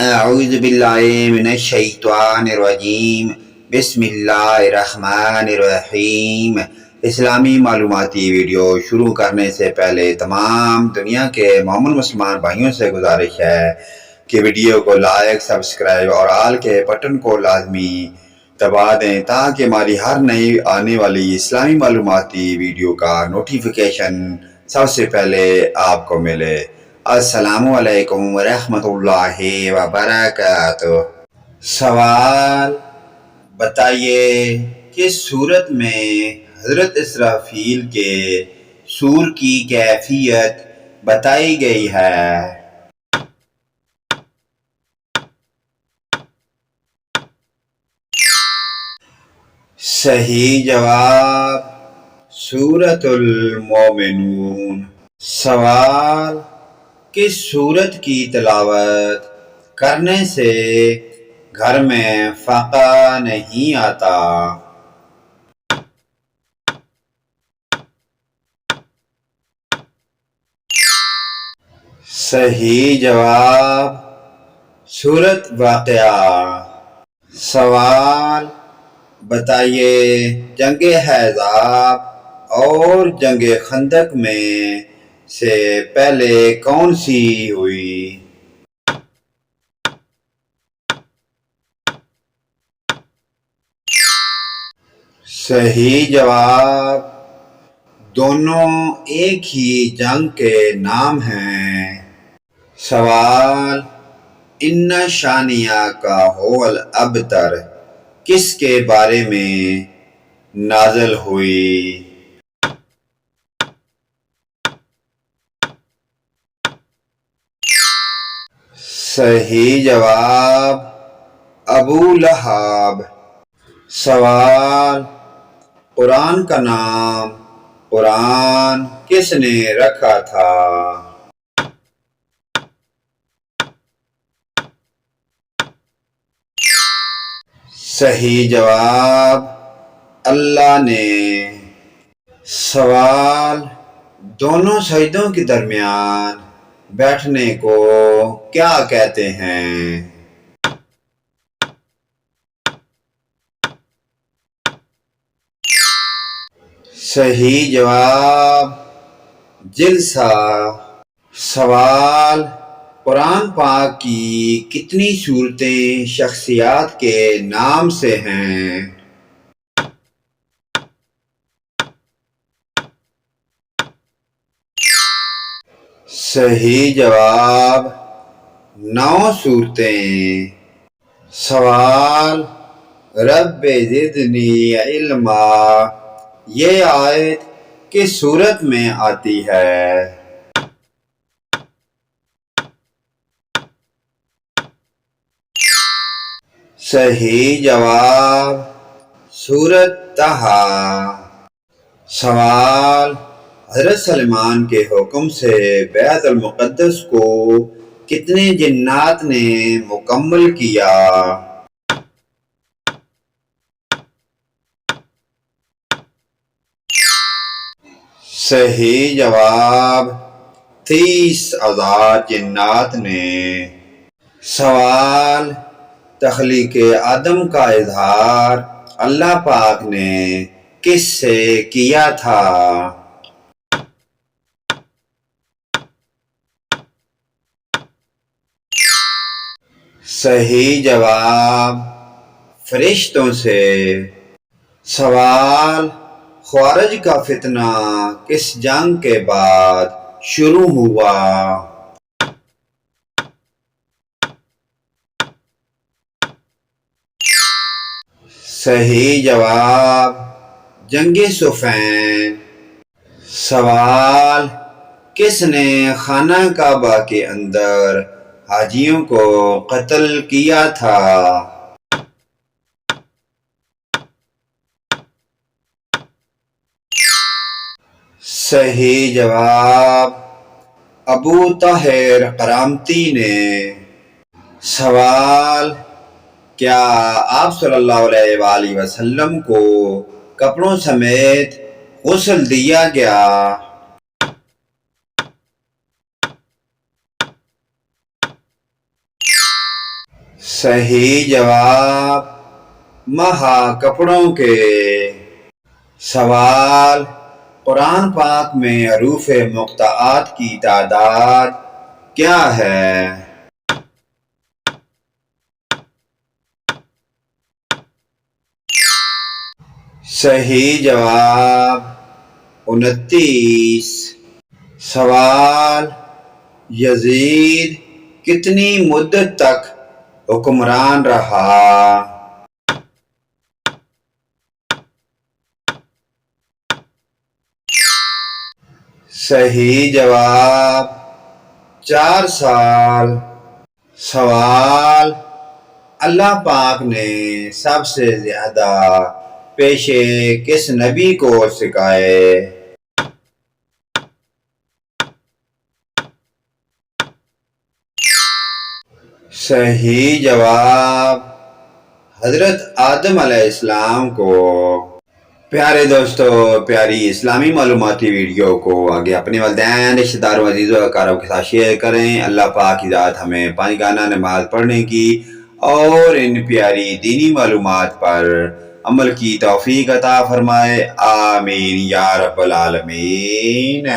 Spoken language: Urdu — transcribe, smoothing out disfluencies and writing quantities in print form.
اعوذ باللہ من الشیطان الرجیم بسم اللہ الرحمن الرحیم۔ اسلامی معلوماتی ویڈیو شروع کرنے سے پہلے تمام دنیا کے مومن مسلمان بھائیوں سے گزارش ہے کہ ویڈیو کو لائک، سبسکرائب اور آل کے بٹن کو لازمی دبا دیں تاکہ ہماری ہر نئی آنے والی اسلامی معلوماتی ویڈیو کا نوٹیفیکیشن سب سے پہلے آپ کو ملے۔ السلام علیکم ورحمۃ اللہ وبرکاتہ۔ سوال: بتائیے کس سورت میں حضرت اسرافیل کے سور کی کیفیت بتائی گئی ہے؟ صحیح جواب سورۃ المومنون۔ سوال: کس سورت کی تلاوت کرنے سے گھر میں فاقہ نہیں آتا؟ صحیح جواب سورۃ واقعہ۔ سوال: بتائیے جنگ احزاب اور جنگ خندق میں سے پہلے کون سی ہوئی؟ صحیح جواب دونوں ایک ہی جنگ کے نام ہیں۔ سوال: ان شانئک هو الابتر کس کے بارے میں نازل ہوئی؟ صحیح جواب ابو لہب۔ سوال: قرآن کا نام قرآن کس نے رکھا تھا؟ صحیح جواب اللہ نے۔ سوال: دونوں سجدوں کے درمیان بیٹھنے کو کیا کہتے ہیں؟ صحیح جواب جلسہ۔ سوال: قرآن پاک کی کتنی صورتیں شخصیات کے نام سے ہیں؟ صحیح جواب 9 صورتیں۔ سوال: رب زدنی علما یہ آیت کس صورت میں آتی ہے؟ صحیح جواب سورۃ طٰہٰ۔ سوال: حضرت سلیمان کے حکم سے بیت المقدس کو کتنے جنات نے مکمل کیا؟ صحیح جواب 30,000 جنات نے۔ سوال: تخلیق آدم کا اظہار اللہ پاک نے کس سے کیا تھا؟ صحیح جواب فرشتوں سے۔ سوال: خوارج کا فتنہ کس جنگ کے بعد شروع ہوا؟ صحیح جواب جنگ صفین۔ سوال: کس نے خانہ کعبہ کے اندر حاجیوں کو قتل کیا تھا؟ صحیح جواب ابو طاہر کرامتی نے۔ سوال: کیا آپ صلی اللہ علیہ وآلہ وسلم کو کپڑوں سمیت غسل دیا گیا؟ صحیح جواب مہا کپڑوں کے۔ سوال، قرآن پاک میں حروف مقطعات کی تعداد کیا ہے؟ صحیح جواب 29۔ سوال، یزید کتنی مدت تک حکمران رہا؟ صحیح جواب 4 سال۔ سوال، اللہ پاک نے سب سے زیادہ پیشے کس نبی کو سکھائے؟ صحیح جواب حضرت آدم علیہ السلام کو۔ پیارے دوستو، پیاری اسلامی معلوماتی ویڈیو کو آگے اپنے والدین، رشتہ داروں، عزیزوں و اقارب کے ساتھ شیئر کریں۔ اللہ پاک کی ذات ہمیں پانچ نماز پڑھنے کی اور ان پیاری دینی معلومات پر عمل کی توفیق عطا فرمائے، آمین یا رب العالمین۔